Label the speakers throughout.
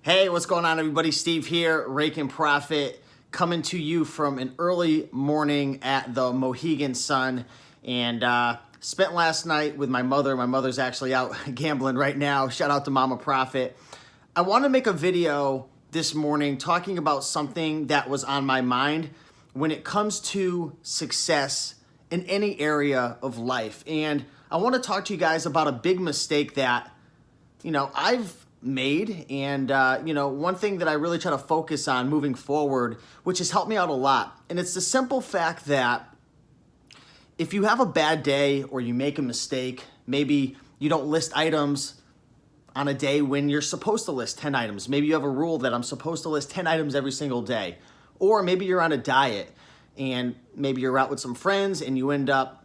Speaker 1: Hey, what's going on, everybody? Steve here, Raiken Profit, coming to you from an early morning at the Mohegan Sun, and spent last night with my mother. My mother's actually out gambling right now. Shout out to Mama Profit. I want to make a video this morning talking about something that was on my mind when it comes to success in any area of life. And I want to talk to you guys about a big mistake that, I've made. And, one thing that I really try to focus on moving forward, which has helped me out a lot. And it's the simple fact that if you have a bad day or you make a mistake, maybe you don't list items on a day when you're supposed to list 10 items. Maybe you have a rule that I'm supposed to list 10 items every single day. Or maybe you're on a diet and maybe you're out with some friends and you end up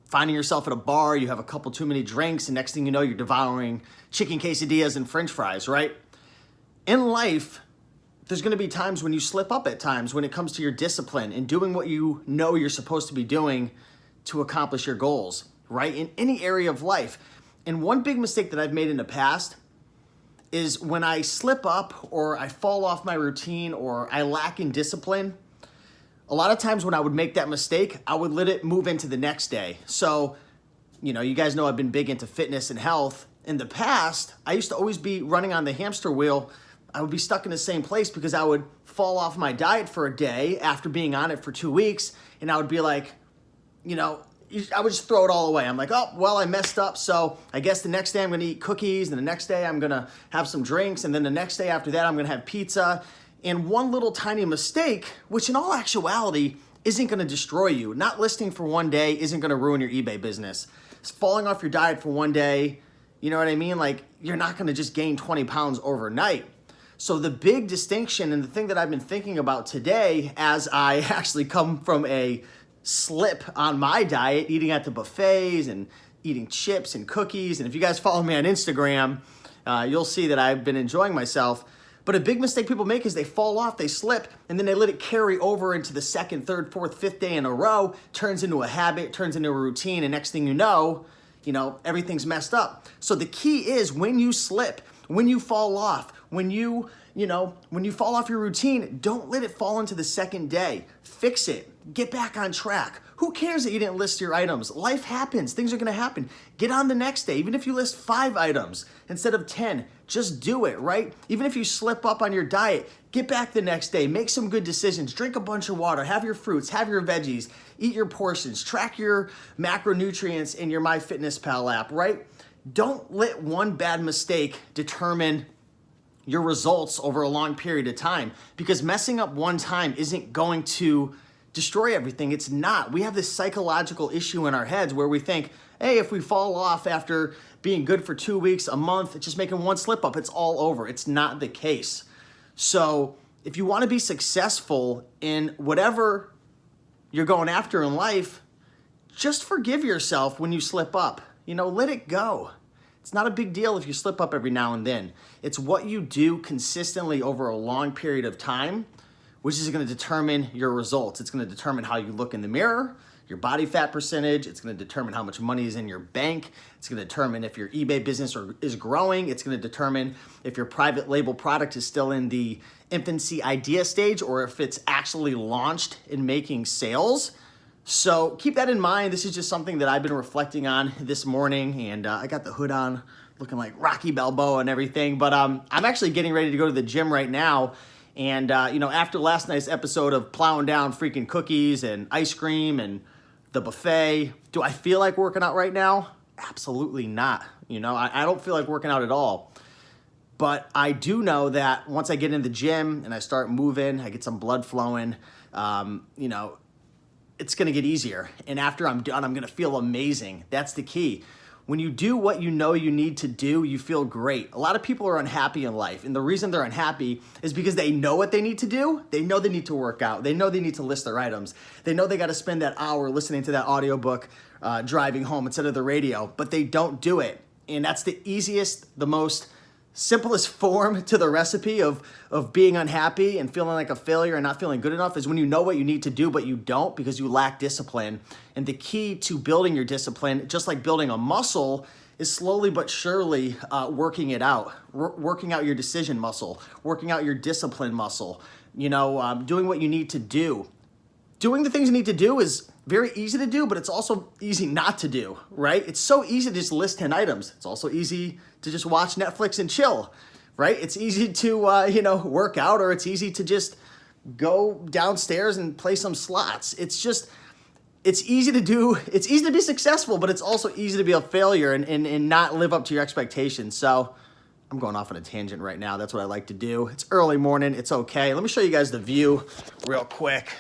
Speaker 1: finding yourself at a bar, you have a couple too many drinks, and next thing you know, you're devouring chicken quesadillas and french fries, right? In life, there's gonna be times when you slip up at times when it comes to your discipline and doing what you know you're supposed to be doing to accomplish your goals, right? In any area of life. And one big mistake that I've made in the past is when I slip up or I fall off my routine or I lack in discipline, a lot of times when I would make that mistake, I would let it move into the next day. So, you guys know I've been big into fitness and health. In the past, I used to always be running on the hamster wheel. I would be stuck in the same place because I would fall off my diet for a day after being on it for 2 weeks. And I would be like, I would just throw it all away. I'm like, oh, well, I messed up. So I guess the next day I'm going to eat cookies. And the next day I'm going to have some drinks. And then the next day after that, I'm going to have pizza. And one little tiny mistake, which in all actuality isn't going to destroy you. Not listing for one day isn't going to ruin your eBay business. Falling off your diet for one day, you know what I mean? Like, you're not going to just gain 20 pounds overnight. So the big distinction and the thing that I've been thinking about today as I actually come from a slip on my diet, eating at the buffets and eating chips and cookies. And if you guys follow me on Instagram, you'll see that I've been enjoying myself. But a big mistake people make is they fall off, they slip, and then they let it carry over into the second, third, fourth, fifth day in a row, turns into a habit, turns into a routine, and next thing you know, everything's messed up. So the key is when you slip, when you fall off, when you fall off your routine, don't let it fall into the second day. Fix it. Get back on track. Who cares that you didn't list your items? Life happens. Things are going to happen. Get on the next day. Even if you list 5 items instead of 10, just do it, right? Even if you slip up on your diet, get back the next day. Make some good decisions. Drink a bunch of water. Have your fruits. Have your veggies. Eat your portions. Track your macronutrients in your MyFitnessPal app, right? Don't let one bad mistake determine your results over a long period of time, because messing up one time isn't going to destroy everything. It's not. We have this psychological issue in our heads where we think, hey, if we fall off after being good for 2 weeks, a month, just making one slip up, it's all over. It's not the case. So if you want to be successful in whatever you're going after in life, just forgive yourself when you slip up. Let it go. It's not a big deal if you slip up every now and then. It's what you do consistently over a long period of time, which is going to determine your results. It's going to determine how you look in the mirror, your body fat percentage. It's going to determine how much money is in your bank. It's going to determine if your eBay business is growing. It's going to determine if your private label product is still in the infancy idea stage or if it's actually launched and making sales. So keep that in mind. This is just something that I've been reflecting on this morning, and I got the hood on looking like Rocky Balboa and everything. But I'm actually getting ready to go to the gym right now. And, after last night's episode of plowing down freaking cookies and ice cream and the buffet, do I feel like working out right now? Absolutely not. I don't feel like working out at all. But I do know that once I get in the gym and I start moving, I get some blood flowing, it's going to get easier. And after I'm done, I'm going to feel amazing. That's the key. When you do what you know you need to do, you feel great. A lot of people are unhappy in life. And the reason they're unhappy is because they know what they need to do. They know they need to work out. They know they need to list their items. They know they got to spend that hour listening to that audiobook driving home instead of the radio, but they don't do it. And that's the easiest, the most simplest form to the recipe of being unhappy and feeling like a failure and not feeling good enough is when you know what you need to do, but you don't because you lack discipline. And the key to building your discipline, just like building a muscle, is slowly but surely working it out, working out your decision muscle, working out your discipline muscle, doing what you need to do. Doing the things you need to do is very easy to do, but it's also easy not to do, right? It's so easy to just list 10 items. It's also easy to just watch Netflix and chill, right? It's easy to, work out, or it's easy to just go downstairs and play some slots. It's easy to do. It's easy to be successful, but it's also easy to be a failure and not live up to your expectations. So I'm going off on a tangent right now. That's what I like to do. It's early morning. It's okay. Let me show you guys the view real quick.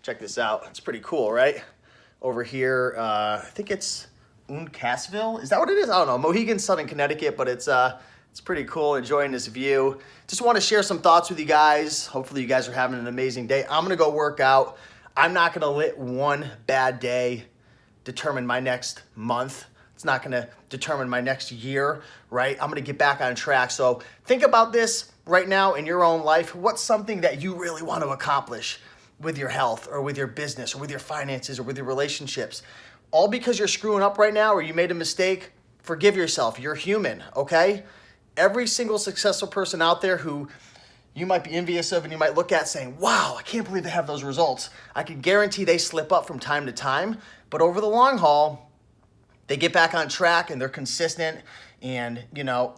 Speaker 1: Check this out. It's pretty cool, right? Over here, I think it's Uncasville. Is that what it is? I don't know. Mohegan Sun in Connecticut, but it's pretty cool. Enjoying this view. Just want to share some thoughts with you guys. Hopefully you guys are having an amazing day. I'm going to go work out. I'm not going to let one bad day determine my next month. It's not going to determine my next year, right? I'm going to get back on track. So think about this right now in your own life. What's something that you really want to accomplish with your health or with your business or with your finances or with your relationships? All because you're screwing up right now or you made a mistake? Forgive yourself. You're human, okay? Every single successful person out there who you might be envious of and you might look at saying, wow, I can't believe they have those results. I can guarantee they slip up from time to time, but over the long haul, they get back on track and they're consistent. And,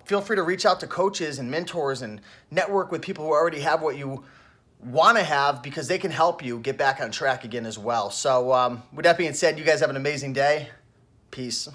Speaker 1: feel free to reach out to coaches and mentors and network with people who already have what you want to have, because they can help you get back on track again as well. So with that being said, you guys have an amazing day. Peace.